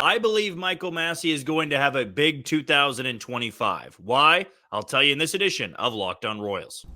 I believe Michael Massey is going to have a big 2025. Why? I'll tell you in this edition of Locked On Royals.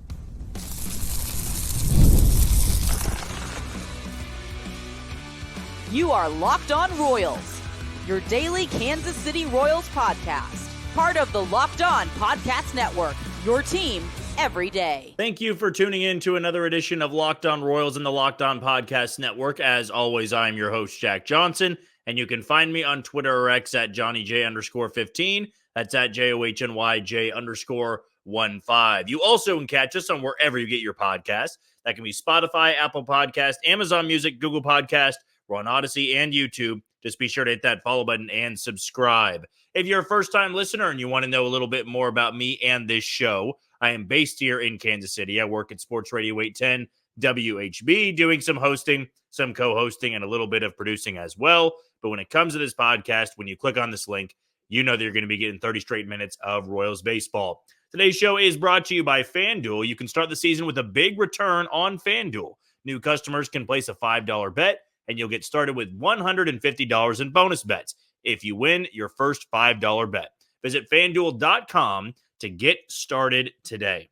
You are Locked On Royals, your daily Kansas City Royals podcast. Part of the Locked On Podcast Network, your team every day. Thank you for tuning in to another edition of Locked On Royals in the Locked On Podcast Network. As always, I'm your host, Jack Johnson, and you can find me on Twitter or X at JohnnyJ_15. That's at JOHNYJ_15. You also can catch us on wherever you get your podcasts. That can be Spotify, Apple Podcast, Amazon Music, Google Podcast. We're on Odyssey and YouTube. Just be sure to hit that follow button and subscribe. If you're a first-time listener and you want to know a little bit more about me and this show, I am based here in Kansas City. I work at Sports Radio 810 WHB, doing some hosting, some co-hosting, and a little bit of producing as well. But when it comes to this podcast, when you click on this link, you know that you're going to be getting 30 straight minutes of Royals baseball. Today's show is brought to you by FanDuel. You can start the season with a big return on FanDuel. New customers can place a $5 bet, and you'll get started with $150 in bonus bets if you win your first $5 bet. Visit FanDuel.com to get started today.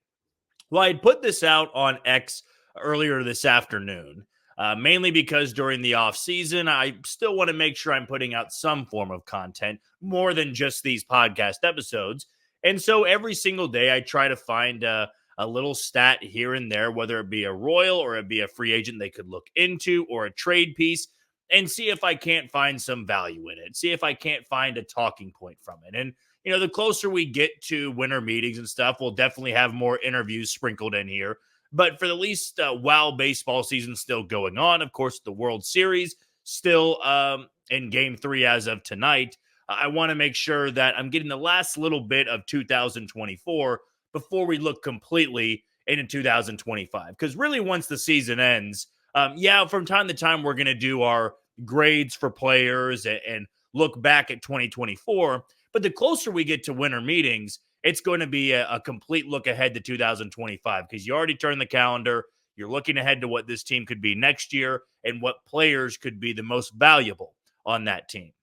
Well, I had put this out on X earlier this afternoon, mainly because during the offseason, I still want to make sure I'm putting out some form of content, more than just these podcast episodes. And so every single day, I try to find a little stat here and there, whether it be a Royal or it be a free agent they could look into or a trade piece, and see if I can't find some value in it, see if I can't find a talking point from it. And, you know, the closer we get to winter meetings and stuff, we'll definitely have more interviews sprinkled in here. But for the least, while baseball season's still going on, of course, the World Series still in Game 3 as of tonight, I want to make sure that I'm getting the last little bit of 2024 before we look completely into 2025. Because really, once the season ends, from time to time, we're going to do our grades for players and look back at 2024. But the closer we get to winter meetings, it's going to be a complete look ahead to 2025 because you already turned the calendar. You're looking ahead to what this team could be next year and what players could be the most valuable on that team.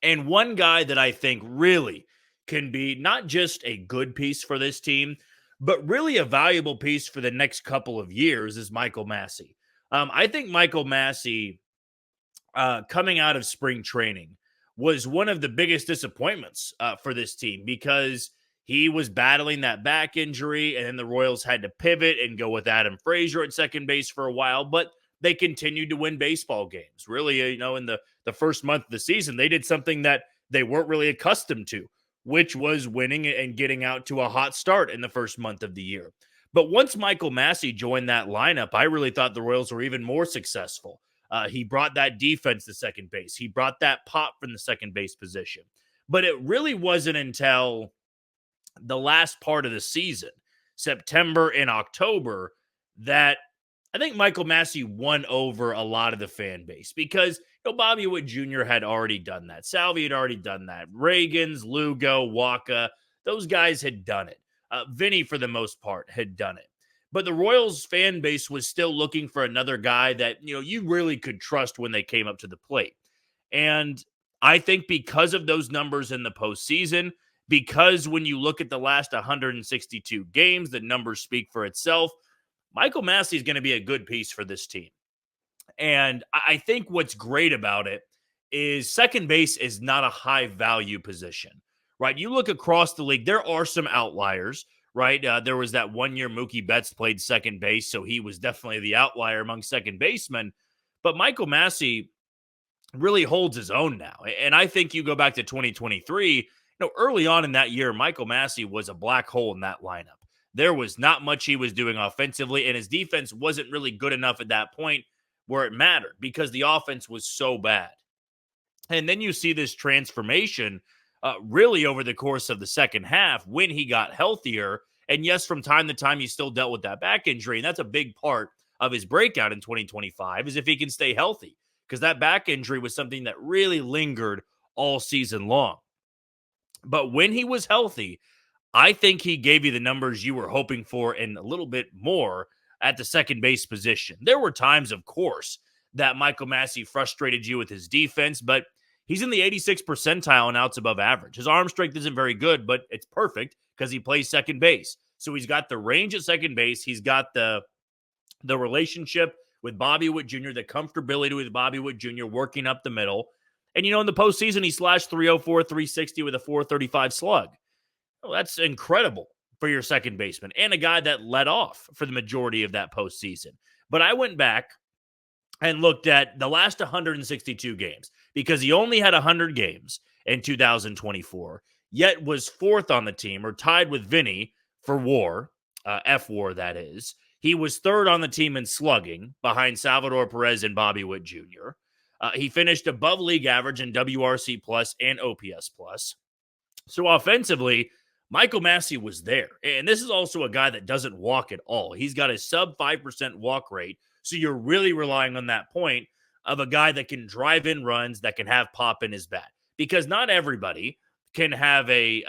And one guy that I think really can be not just a good piece for this team, but really a valuable piece for the next couple of years is Michael Massey. I think Michael Massey, coming out of spring training, was one of the biggest disappointments for this team because he was battling that back injury, and then the Royals had to pivot and go with Adam Frazier at second base for a while, but they continued to win baseball games. Really, in the first month of the season, they did something that they weren't really accustomed to, which was winning and getting out to a hot start in the first month of the year. But once Michael Massey joined that lineup, I really thought the Royals were even more successful. He brought that defense to second base. He brought that pop from the second base position. But it really wasn't until the last part of the season, September and October, that I think Michael Massey won over a lot of the fan base because Bobby Witt Jr. had already done that. Salvy had already done that. Reagans, Lugo, Waka, those guys had done it. Vinny, for the most part, had done it. But the Royals fan base was still looking for another guy that, you really could trust when they came up to the plate. And I think because of those numbers in the postseason, because when you look at the last 162 games, the numbers speak for itself, Michael Massey is going to be a good piece for this team. And I think what's great about it is second base is not a high value position, right? You look across the league, there are some outliers, right? There was that 1 year Mookie Betts played second base, so he was definitely the outlier among second basemen. But Michael Massey really holds his own now. And I think you go back to 2023, early on in that year, Michael Massey was a black hole in that lineup. There was not much he was doing offensively, and his defense wasn't really good enough at that point where it mattered because the offense was so bad. And then you see this transformation really over the course of the second half when he got healthier. And yes, from time to time, he still dealt with that back injury. And that's a big part of his breakout in 2025 is if he can stay healthy, because that back injury was something that really lingered all season long. But when he was healthy, I think he gave you the numbers you were hoping for and a little bit more at the second base position. There were times, of course, that Michael Massey frustrated you with his defense, but He's in the 86th percentile in outs above average. His arm strength isn't very good, but it's perfect because he plays second base. So he's got the range at second base. He's got the relationship with Bobby Witt Jr., the comfortability with Bobby Witt Jr. working up the middle. And, in the postseason, he slashed 304, 360 with a 435 slug. Well, that's incredible for your second baseman and a guy that led off for the majority of that postseason. But I went back and looked at the last 162 games because he only had 100 games in 2024, yet was fourth on the team or tied with Vinny for WAR, F-WAR that is. He was third on the team in slugging behind Salvador Perez and Bobby Witt Jr. He finished above league average in WRC plus and OPS plus. So offensively, Michael Massey was there. And this is also a guy that doesn't walk at all. He's got a sub 5% walk rate. So you're really relying on that point of a guy that can drive in runs, that can have pop in his bat. Because not everybody can have a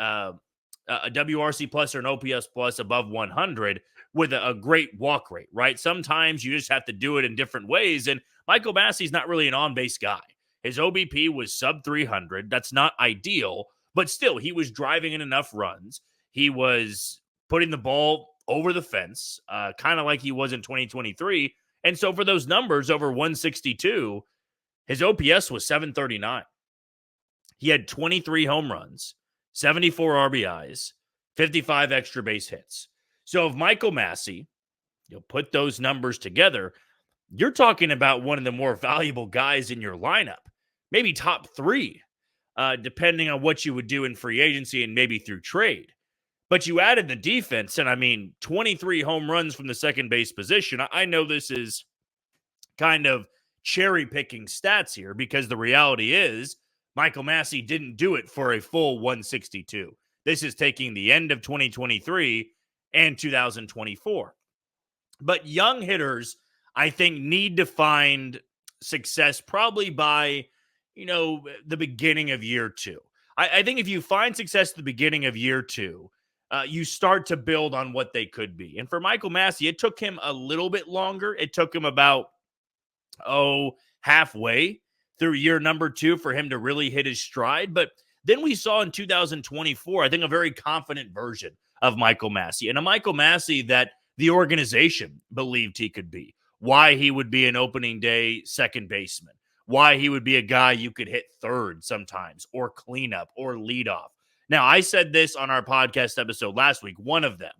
WRC plus or an OPS plus above 100 with a great walk rate, right? Sometimes you just have to do it in different ways. And Michael Massey's not really an on-base guy. His OBP was sub 300. That's not ideal, but still, he was driving in enough runs. He was putting the ball over the fence, kind of like he was in 2023. And so for those numbers over 162, his OPS was 739. He had 23 home runs, 74 RBIs, 55 extra base hits. So if Michael Massey, put those numbers together, you're talking about one of the more valuable guys in your lineup, maybe top three, depending on what you would do in free agency and maybe through trade. But you added the defense, and 23 home runs from the second base position. I know this is kind of cherry-picking stats here because the reality is Michael Massey didn't do it for a full 162. This is taking the end of 2023 and 2024. But young hitters, I think, need to find success probably by, the beginning of year two. I think if you find success at the beginning of year two, you start to build on what they could be. And for Michael Massey, it took him a little bit longer. It took him about, halfway through year number two for him to really hit his stride. But then we saw in 2024, I think, a very confident version of Michael Massey, and a Michael Massey that the organization believed he could be. Why he would be an opening day second baseman. Why he would be a guy you could hit third sometimes, or cleanup, or leadoff. Now, I said this on our podcast episode last week, one of them,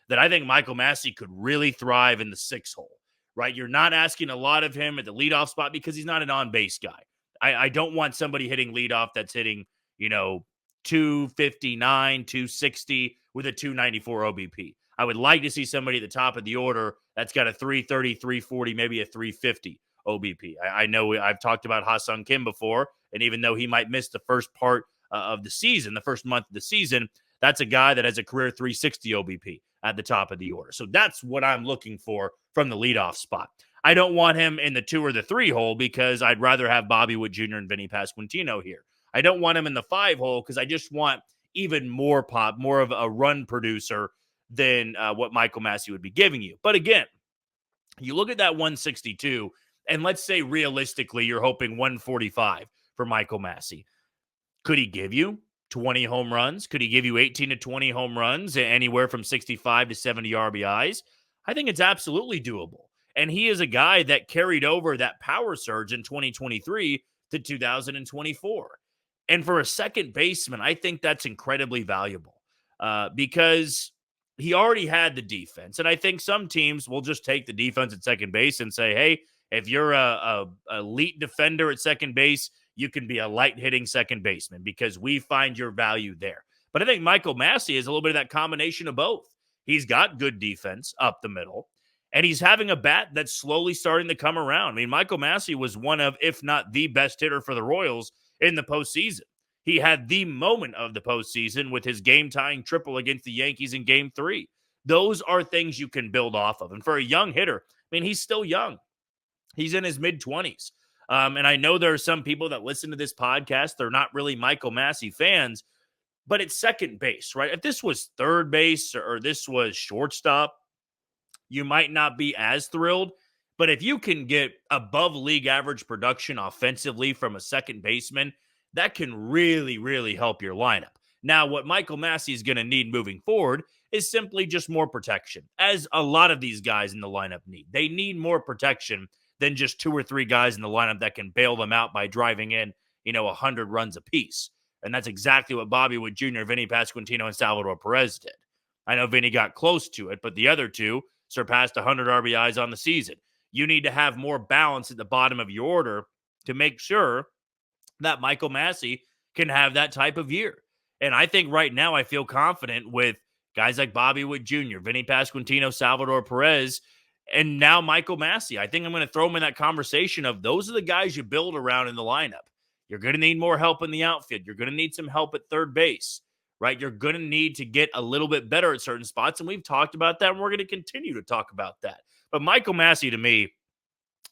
that I think Michael Massey could really thrive in the 6-hole, right? You're not asking a lot of him at the leadoff spot because he's not an on-base guy. I don't want somebody hitting leadoff that's hitting, 259, 260 with a 294 OBP. I would like to see somebody at the top of the order that's got a 330, 340, maybe a 350 OBP. I know I've talked about Ha-Sung Kim before, and even though he might miss the first part of the season, the first month of the season, that's a guy that has a career 360 OBP at the top of the order. So that's what I'm looking for from the leadoff spot. I don't want him in the 2 or the 3 hole because I'd rather have Bobby Witt Jr. and Vinny Pasquantino here. I don't want him in the 5 hole because I just want even more pop, more of a run producer than what Michael Massey would be giving you. But again, you look at that 162, and let's say realistically you're hoping 145 for Michael Massey. Could he give you 20 home runs? Could he give you 18 to 20 home runs, anywhere from 65 to 70 RBIs? I think it's absolutely doable. And he is a guy that carried over that power surge in 2023 to 2024. And for a second baseman, I think that's incredibly valuable because he already had the defense. And I think some teams will just take the defense at second base and say, hey, if you're a elite defender at second base, you can be a light hitting second baseman because we find your value there. But I think Michael Massey is a little bit of that combination of both. He's got good defense up the middle, and he's having a bat that's slowly starting to come around. Michael Massey was one of, if not the best hitter for the Royals in the postseason. He had the moment of the postseason with his game-tying triple against the Yankees in Game 3. Those are things you can build off of. And for a young hitter, he's still young. He's in his mid-20s. And I know there are some people that listen to this podcast, they're not really Michael Massey fans, but it's second base, right? If this was third base or this was shortstop, you might not be as thrilled. But if you can get above league average production offensively from a second baseman, that can really, really help your lineup. Now, what Michael Massey is going to need moving forward is simply just more protection, as a lot of these guys in the lineup need. They need more protection than just 2 or 3 guys in the lineup that can bail them out by driving in, 100 runs apiece. And that's exactly what Bobby Witt Jr., Vinny Pasquantino, and Salvador Perez did. I know Vinny got close to it, but the other two surpassed 100 RBIs on the season. You need to have more balance at the bottom of your order to make sure that Michael Massey can have that type of year. And I think right now I feel confident with guys like Bobby Witt Jr., Vinny Pasquantino, Salvador Perez, and now Michael Massey. I think I'm going to throw him in that conversation of those are the guys you build around in the lineup. You're going to need more help in the outfield. You're going to need some help at third base, right? You're going to need to get a little bit better at certain spots, and we've talked about that, and we're going to continue to talk about that. But Michael Massey, to me,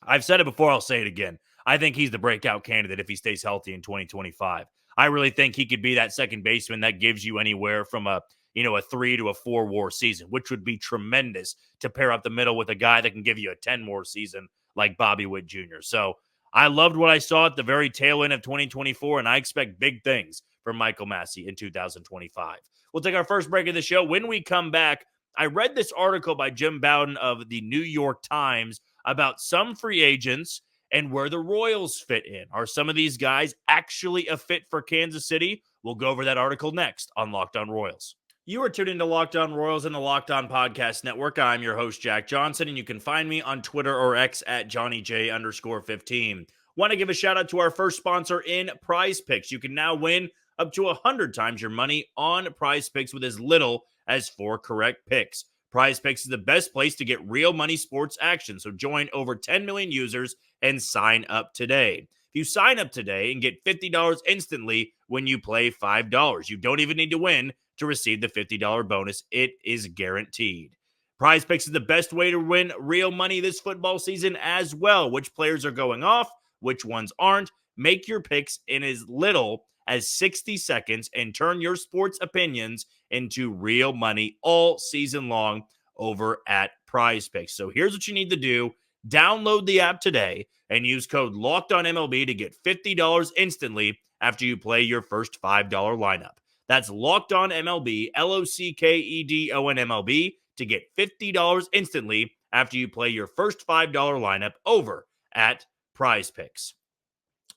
I've said it before, I'll say it again. I think he's the breakout candidate if he stays healthy in 2025. I really think he could be that second baseman that gives you anywhere from a 3 to a 4 WAR season, which would be tremendous to pair up the middle with a guy that can give you a 10 WAR season like Bobby Witt Jr. So I loved what I saw at the very tail end of 2024, and I expect big things from Michael Massey in 2025. We'll take our first break of the show. When we come back, I read this article by Jim Bowden of the New York Times about some free agents and where the Royals fit in. Are some of these guys actually a fit for Kansas City? We'll go over that article next on Locked On Royals. You are tuned into Locked On Royals and the Locked On Podcast Network. I'm your host, Jack Johnson, and you can find me on Twitter or X at JohnnyJ_15. Want to give a shout out to our first sponsor in PrizePicks. You can now win up to 100 times your money on PrizePicks with as little as 4 correct picks. PrizePicks is the best place to get real money sports action. So join over 10 million users and sign up today. If you sign up today and get $50 instantly when you play $5, you don't even need to win to receive the $50 bonus. It is guaranteed. PrizePicks is the best way to win real money this football season as well. Which players are going off, which ones aren't. Make your picks in as little as 60 seconds and turn your sports opinions into real money all season long over at PrizePicks. So here's what you need to do. Download the app today and use code LOCKEDONMLB to get $50 instantly after you play your first $5 lineup. That's Locked On MLB, LOCKEDON to get $50 instantly after you play your first $5 lineup over at PrizePicks.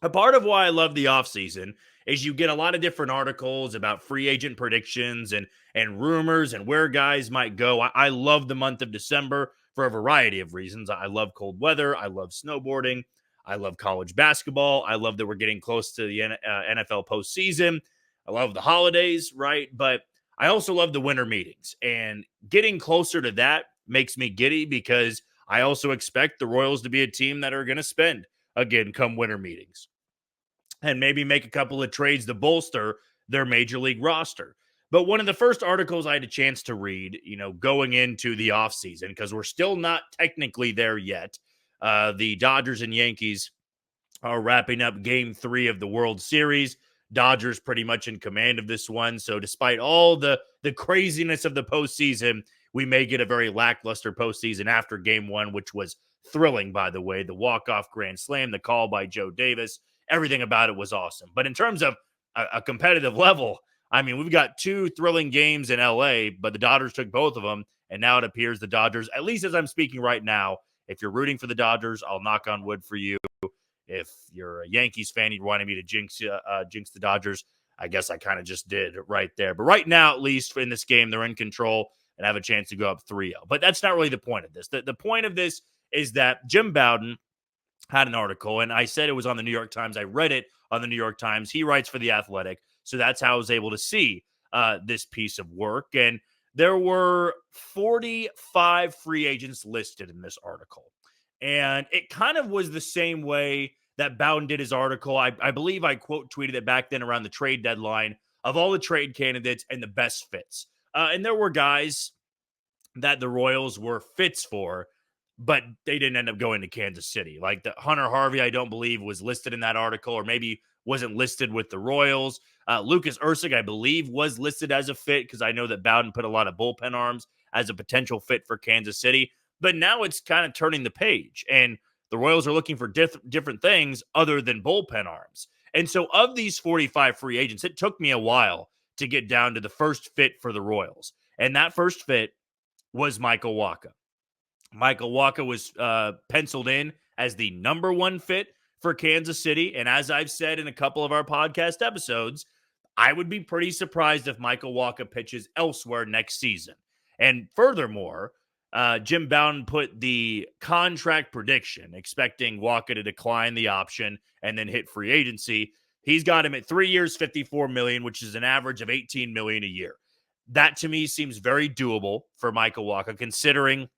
A part of why I love the offseason is you get a lot of different articles about free agent predictions and rumors and where guys might go. I love the month of December for a variety of reasons. I love cold weather. I love snowboarding. I love college basketball. I love that we're getting close to the NFL postseason. I love the holidays, right? But I also love the winter meetings. And getting closer to that makes me giddy because I also expect the Royals to be a team that are going to spend, again, come winter meetings. And maybe make a couple of trades to bolster their major league roster. But one of the first articles I had a chance to read, going into the offseason, because we're still not technically there yet. The Dodgers and Yankees are wrapping up Game 3 of the World Series. Dodgers pretty much in command of this one. So despite all the craziness of the postseason, we may get a very lackluster postseason after Game 1, which was thrilling, by the way. The walk-off grand slam, the call by Joe Davis, everything about it was awesome. But in terms of a competitive level, I mean, we've got 2 thrilling games in LA, but the Dodgers took both of them. And now it appears the Dodgers, at least as I'm speaking right now, if you're rooting for the Dodgers, I'll knock on wood for you. If you're a Yankees fan, you wanted me to jinx the Dodgers, I guess I kind of just did right there. But right now, at least in this game, they're in control and have a chance to go up 3-0. But that's not really the point of this. The point of this is that Jim Bowden had an article, and I said it was on the New York Times. I read it on the New York Times. He writes for The Athletic, so that's how I was able to see this piece of work. And there were 45 free agents listed in this article. And it kind of was the same way that Bowden did his article. I believe I quote tweeted it back then around the trade deadline of all the trade candidates and the best fits. And there were guys that the Royals were fits for, but they didn't end up going to Kansas City. Like the Hunter Harvey, I don't believe was listed in that article, or maybe wasn't listed with the Royals. Lucas Erceg, I believe, was listed as a fit because I know that Bowden put a lot of bullpen arms as a potential fit for Kansas City. But now it's kind of turning the page, and the Royals are looking for different things other than bullpen arms. And so of these 45 free agents, it took me a while to get down to the first fit for the Royals. And that first fit was Michael Wacha. Michael Wacha was penciled in as the number one fit for Kansas City. And as I've said in a couple of our podcast episodes, I would be pretty surprised if Michael Wacha pitches elsewhere next season. And furthermore, Jim Bowden put the contract prediction, expecting Wacha to decline the option and then hit free agency. He's got him at 3 years, $54 million, which is an average of $18 million a year. That to me seems very doable for Michael Wacha, considering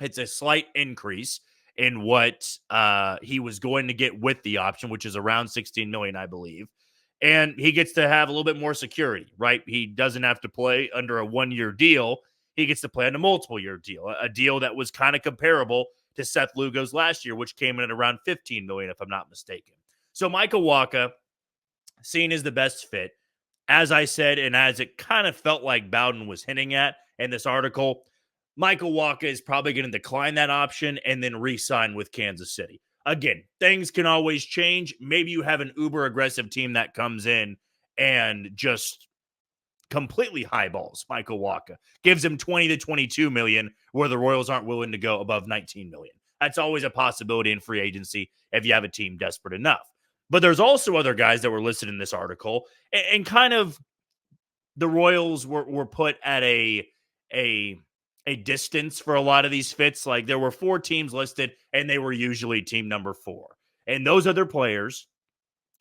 it's a slight increase in what he was going to get with the option, which is around $16 million, I believe. And he gets to have a little bit more security, right? He doesn't have to play under a 1-year deal. He gets to play on a multiple-year deal, a deal that was kind of comparable to Seth Lugo's last year, which came in at around $15 million, if I'm not mistaken. So Michael Wacha, seen as the best fit, as I said, and as it kind of felt like Bowden was hinting at in this article, Michael Wacha is probably going to decline that option and then re-sign with Kansas City. Again, things can always change. Maybe you have an uber aggressive team that comes in and just completely highballs Michael Wacha, gives him 20 to 22 million, where the Royals aren't willing to go above 19 million. That's always a possibility in free agency if you have a team desperate enough. But there's also other guys that were listed in this article, and kind of the Royals were put at a distance for a lot of these fits. Like, there were 4 teams listed, and they were usually team number 4. And those other players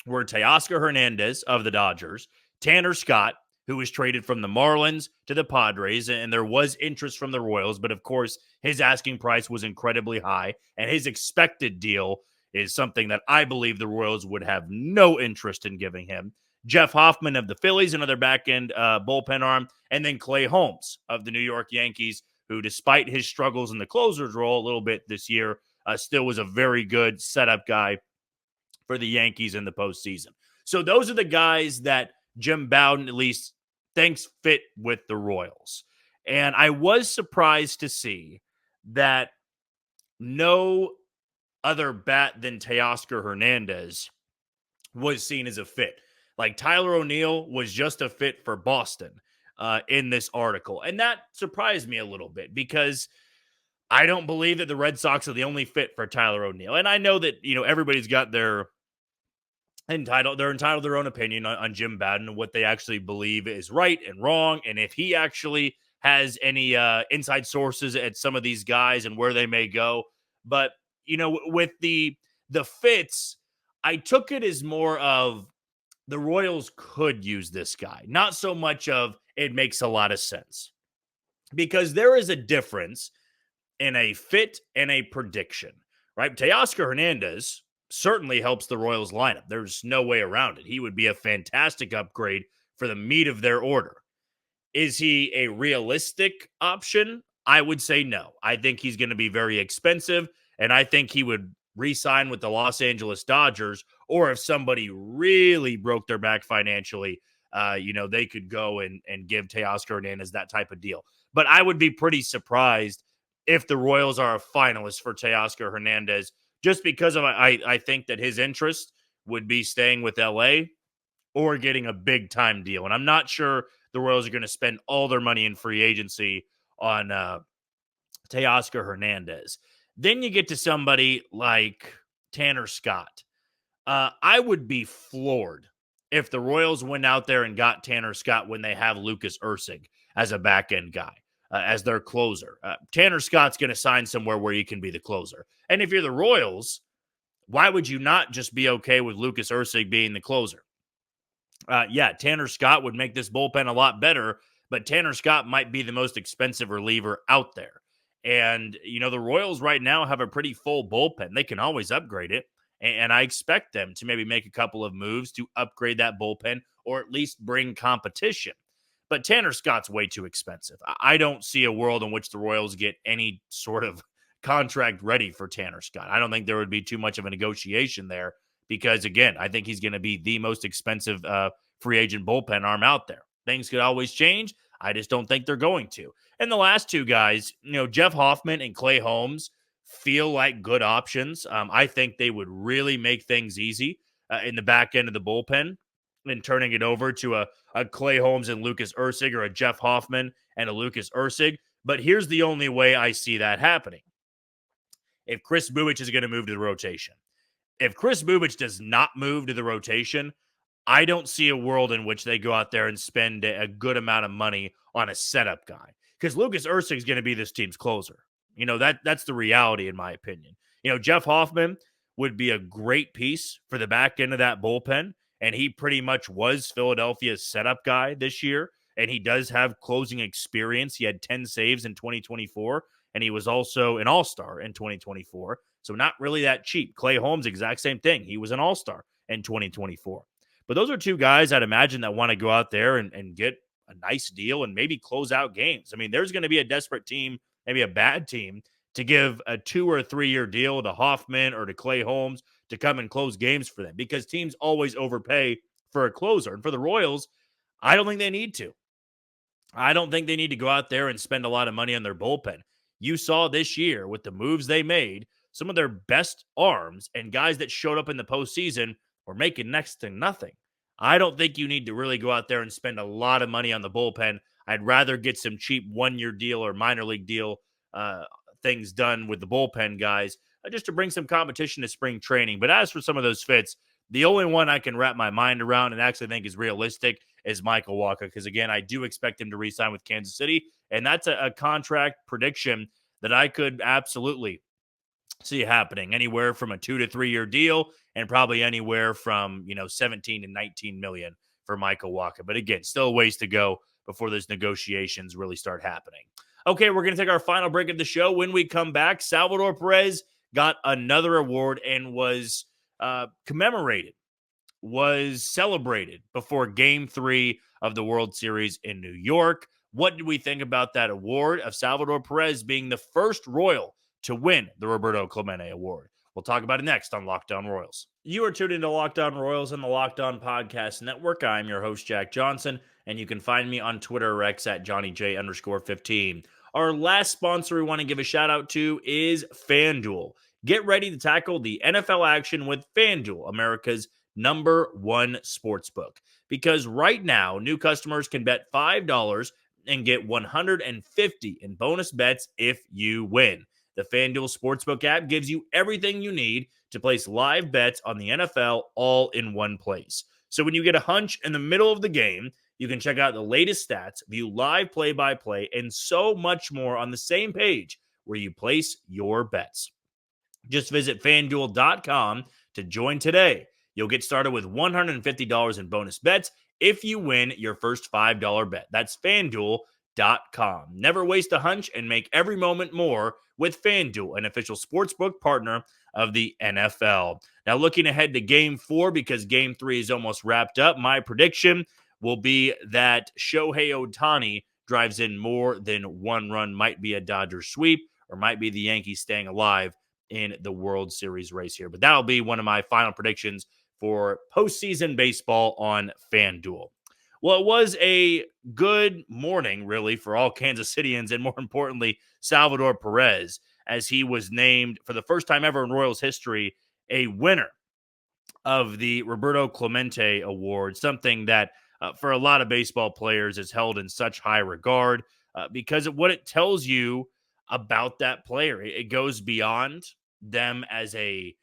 were Teoscar Hernandez of the Dodgers, Tanner Scott, who was traded from the Marlins to the Padres, and there was interest from the Royals, but of course, his asking price was incredibly high, and his expected deal is something that I believe the Royals would have no interest in giving him. Jeff Hoffman of the Phillies, another back-end bullpen arm, and then Clay Holmes of the New York Yankees, who, despite his struggles in the closer's role a little bit this year, still was a very good setup guy for the Yankees in the postseason. So those are the guys that Jim Bowden at least thinks fit with the Royals. And I was surprised to see that no other bat than Teoscar Hernandez was seen as a fit. Like, Tyler O'Neill was just a fit for Boston in this article. And that surprised me a little bit, because I don't believe that the Red Sox are the only fit for Tyler O'Neill. And I know that, everybody's got they're entitled to their own opinion on Jim Bowden and what they actually believe is right and wrong. And if he actually has any inside sources at some of these guys and where they may go. But, with the fits, I took it as more of the Royals could use this guy, not so much of it makes a lot of sense, because there is a difference in a fit and a prediction, right? Teoscar Hernandez certainly helps the Royals lineup. There's no way around it. He would be a fantastic upgrade for the meat of their order. Is he a realistic option? I would say no. I think he's going to be very expensive, and I think he would re-sign with the Los Angeles Dodgers, or if somebody really broke their back financially, they could go and give Teoscar Hernandez that type of deal. But I would be pretty surprised if the Royals are a finalist for Teoscar Hernandez, just because of I think that his interest would be staying with LA or getting a big time deal. And I'm not sure the Royals are going to spend all their money in free agency on Teoscar Hernandez. Then you get to somebody like Tanner Scott. I would be floored if the Royals went out there and got Tanner Scott when they have Lucas Erceg as a back-end guy, as their closer. Tanner Scott's going to sign somewhere where he can be the closer. And if you're the Royals, why would you not just be okay with Lucas Erceg being the closer? Tanner Scott would make this bullpen a lot better, but Tanner Scott might be the most expensive reliever out there. And, the Royals right now have a pretty full bullpen. They can always upgrade it. And I expect them to maybe make a couple of moves to upgrade that bullpen, or at least bring competition. But Tanner Scott's way too expensive. I don't see a world in which the Royals get any sort of contract ready for Tanner Scott. I don't think there would be too much of a negotiation there, because, again, I think he's going to be the most expensive free agent bullpen arm out there. Things could always change. I just don't think they're going to. And the last two guys, Jeff Hoffman and Clay Holmes, feel like good options. I think they would really make things easy in the back end of the bullpen and turning it over to a Clay Holmes and Lucas Erceg, or a Jeff Hoffman and a Lucas Erceg. But here's the only way I see that happening. If Chris Bubic is going to move to the rotation. If Chris Bubic does not move to the rotation, I don't see a world in which they go out there and spend a good amount of money on a setup guy, because Lucas Erceg is going to be this team's closer. That's the reality, in my opinion. Jeff Hoffman would be a great piece for the back end of that bullpen, and he pretty much was Philadelphia's setup guy this year, and he does have closing experience. He had 10 saves in 2024, and he was also an all-star in 2024, so not really that cheap. Clay Holmes, exact same thing. He was an all-star in 2024. But those are two guys I'd imagine that want to go out there and get a nice deal and maybe close out games. I mean, there's going to be a desperate team, maybe a bad team, to give a 2 or 3 year deal to Hoffman or to Clay Holmes to come and close games for them, because teams always overpay for a closer. And for the Royals, I don't think they need to. I don't think they need to go out there and spend a lot of money on their bullpen. You saw this year with the moves they made, some of their best arms and guys that showed up in the postseason were making next to nothing. I don't think you need to really go out there and spend a lot of money on the bullpen. I'd rather get some cheap 1 year deal or minor league deal things done with the bullpen guys, just to bring some competition to spring training. But as for some of those fits, the only one I can wrap my mind around and actually think is realistic is Michael Wacha, because, again, I do expect him to re-sign with Kansas City, and that's a contract prediction that I could absolutely see happening, anywhere from a 2 to 3 year deal, and probably anywhere from 17 to 19 million for Michael Wacha. But again, still a ways to go before those negotiations really start happening. Okay, we're going to take our final break of the show. When we come back, Salvador Perez got another award and was commemorated, was celebrated before Game 3 of the World Series in New York. What do we think about that award of Salvador Perez being the first Royal to win the Roberto Clemente Award? We'll talk about it next on Locked On Royals. You are tuned into Locked On Royals and the Locked On Podcast Network. I'm your host, Jack Johnson, and you can find me on Twitter or X at JohnnyJ_15. Our last sponsor we want to give a shout out to is FanDuel. Get ready to tackle the NFL action with FanDuel, America's #1 sportsbook. Because right now, new customers can bet $5 and get $150 in bonus bets if you win. The FanDuel Sportsbook app gives you everything you need to place live bets on the NFL all in one place. So when you get a hunch in the middle of the game, you can check out the latest stats, view live play-by-play, and so much more on the same page where you place your bets. Just visit FanDuel.com to join today. You'll get started with $150 in bonus bets if you win your first $5 bet. That's FanDuel.com. Never waste a hunch and make every moment more with FanDuel, an official sportsbook partner of the NFL. Now, looking ahead to Game 4, because Game 3 is almost wrapped up, my prediction will be that Shohei Ohtani drives in more than one run. Might be a Dodgers sweep, or might be the Yankees staying alive in the World Series race here. But that'll be one of my final predictions for postseason baseball on FanDuel. Well, it was a good morning, really, for all Kansas Cityans, and more importantly, Salvador Perez, as he was named for the first time ever in Royals history a winner of the Roberto Clemente Award, something that for a lot of baseball players is held in such high regard because of what it tells you about that player. It goes beyond them as a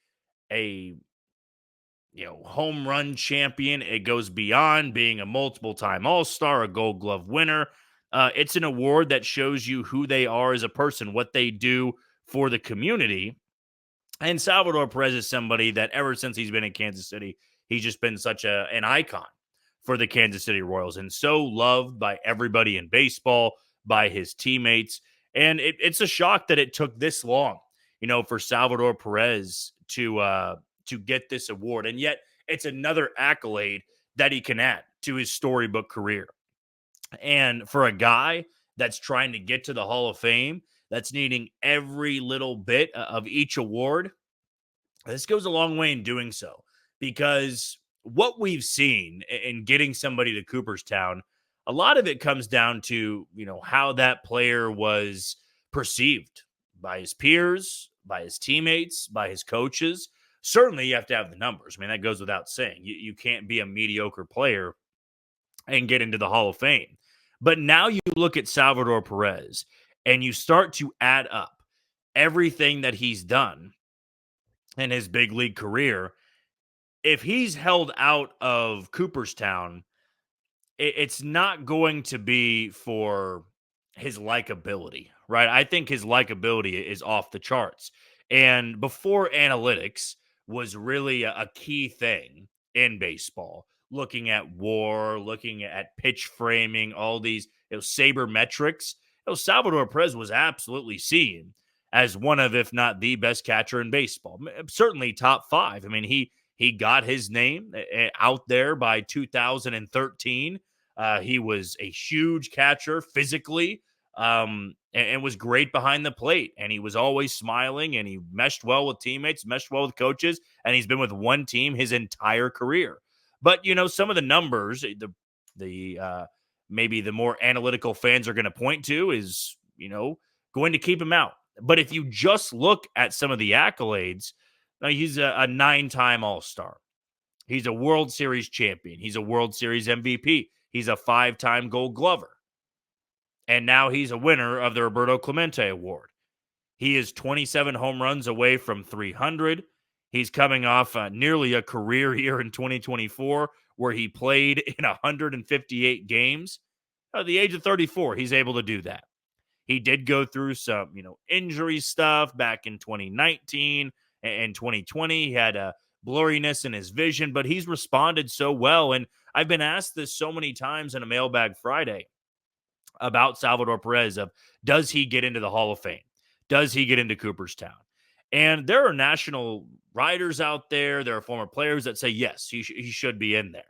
home run champion. It goes beyond being a multiple-time All-Star, a Gold Glove winner. It's an award that shows you who they are as a person, what they do for the community. And Salvador Perez is somebody that ever since he's been in Kansas City, he's just been such an icon for the Kansas City Royals, and so loved by everybody in baseball, by his teammates. And it's a shock that it took this long, for Salvador Perez to get this award. And yet it's another accolade that he can add to his storybook career. And for a guy that's trying to get to the Hall of Fame, that's needing every little bit of each award, this goes a long way in doing so, because what we've seen in getting somebody to Cooperstown, a lot of it comes down to, how that player was perceived by his peers, by his teammates, by his coaches. certainly you have to have the numbers. I mean, that goes without saying. You can't be a mediocre player and get into the Hall of Fame. But now you look at Salvador Perez and you start to add up everything that he's done in his big league career. If he's held out of Cooperstown, it's not going to be for his likability, right? I think his likability is off the charts. And before analytics was really a key thing in baseball, looking at WAR, looking at pitch framing, all these sabermetrics, Salvador Perez was absolutely seen as one of, if not the best catcher in baseball. Certainly top five. I mean, he got his name out there by 2013. He was a huge catcher physically, and was great behind the plate. And he was always smiling, and he meshed well with teammates, meshed well with coaches, and he's been with one team his entire career. But, some of the numbers, the maybe the more analytical fans are going to point to is, going to keep him out. But if you just look at some of the accolades, he's a 9-time All-Star. He's a World Series champion. He's a World Series MVP. He's a 5-time Gold Glover. And now he's a winner of the Roberto Clemente Award. He is 27 home runs away from 300. He's coming off nearly a career year in 2024 where he played in 158 games. At the age of 34, he's able to do that. He did go through some, injury stuff back in 2019 and 2020. He had a blurriness in his vision, but he's responded so well. And I've been asked this so many times in a Mailbag Friday about Salvador Perez of, does he get into the Hall of Fame? Does he get into Cooperstown? And there are national writers out there. There are former players that say, yes, he should be in there.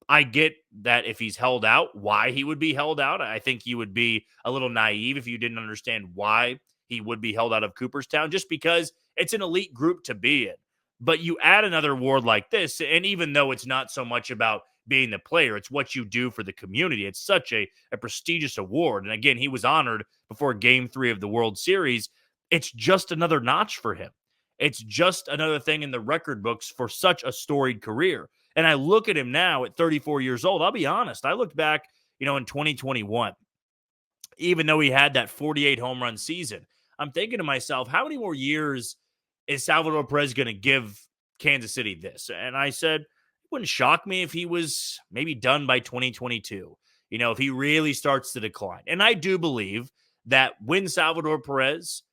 I get that if he's held out, why he would be held out. I think you would be a little naive if you didn't understand why he would be held out of Cooperstown, just because it's an elite group to be in. But you add another award like this, and even though it's not so much about being the player, it's what you do for the community. It's such a prestigious award. And again, he was honored before Game 3 of the World Series. It's just another notch for him. It's just another thing in the record books for such a storied career. And I look at him now at 34 years old. I'll be honest. I looked back, in 2021, even though he had that 48 home run season, I'm thinking to myself, how many more years is Salvador Perez going to give Kansas City this? And I said, it wouldn't shock me if he was maybe done by 2022, if he really starts to decline. And I do believe that when Salvador Perez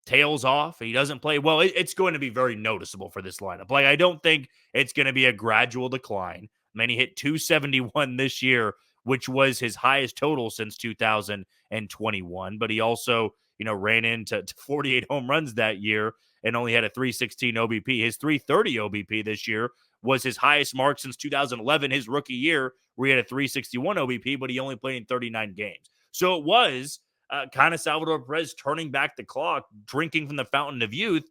tails off, he doesn't play well, it's going to be very noticeable for this lineup. Like, I don't think it's going to be a gradual decline. I mean, he hit 271 this year, which was his highest total since 2021. But he also, ran into 48 home runs that year and only had a 316 OBP. His 330 OBP this year was his highest mark since 2011, his rookie year, where he had a 361 OBP, but he only played in 39 games. So it was kind of Salvador Perez turning back the clock, drinking from the fountain of youth,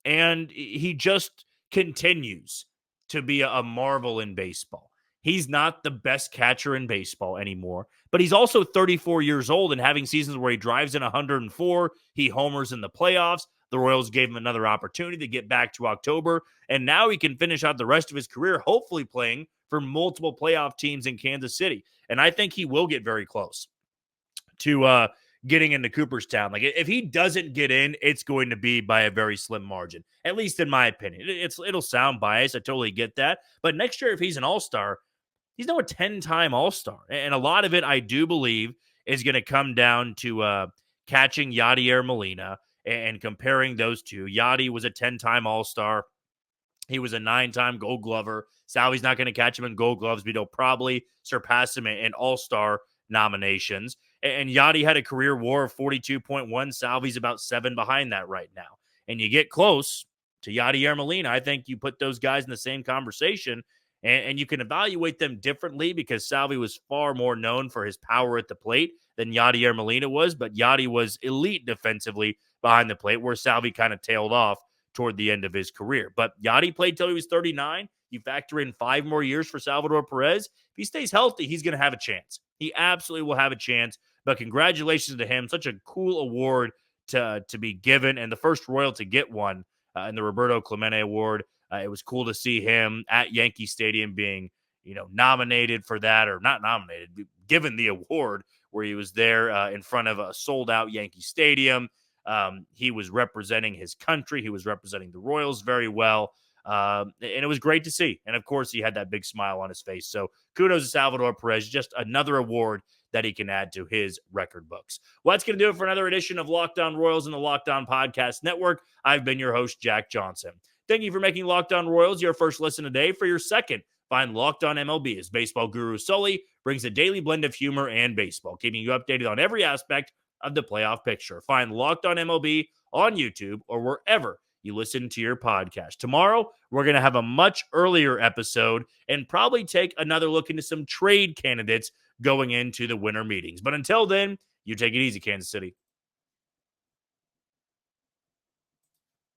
and he just continues to be a marvel in baseball. He's not the best catcher in baseball anymore, but he's also 34 years old and having seasons where he drives in 104, he homers in the playoffs. The Royals gave him another opportunity to get back to October, and now he can finish out the rest of his career, hopefully playing for multiple playoff teams in Kansas City. And I think he will get very close to getting into Cooperstown. Like, if he doesn't get in, it's going to be by a very slim margin, at least in my opinion. It'll sound biased. I totally get that. But next year, if he's an all-star, he's now a 10-time all-star. And a lot of it, I do believe, is going to come down to catching Yadier Molina and comparing those two. Yadi was a 10-time all-star. He was a 9-time Gold Glover. Salvy's not going to catch him in Gold Gloves, but he'll probably surpass him in all-star nominations. And Yadi had a career WAR of 42.1. Salvy's about 7 behind that right now. And you get close to Yadier Molina. I think you put those guys in the same conversation, and you can evaluate them differently because Salvy was far more known for his power at the plate than Yadier Molina was. But Yadi was elite defensively behind the plate, where Salvy kind of tailed off toward the end of his career. But Yadi played till he was 39. You factor in 5 more years for Salvador Perez. If he stays healthy, he's going to have a chance. He absolutely will have a chance. But congratulations to him. Such a cool award to be given, and the first Royal to get one in the Roberto Clemente Award. It was cool to see him at Yankee Stadium being, nominated for that, or not nominated, given the award, where he was there in front of a sold-out Yankee Stadium. He was representing his country. He was representing the Royals very well. And it was great to see. And, of course, he had that big smile on his face. So kudos to Salvador Perez, just another award that he can add to his record books. Well, that's going to do it for another edition of Locked On Royals and the Locked On Podcast Network. I've been your host, Jack Johnson. Thank you for making Locked On Royals your first listen today. For your second, find Locked On MLB as baseball guru Sully brings a daily blend of humor and baseball, keeping you updated on every aspect of the playoff picture. Find Locked On MLB on YouTube or wherever you listen to your podcast. Tomorrow, we're going to have a much earlier episode and probably take another look into some trade candidates going into the winter meetings. But until then, you take it easy, Kansas City.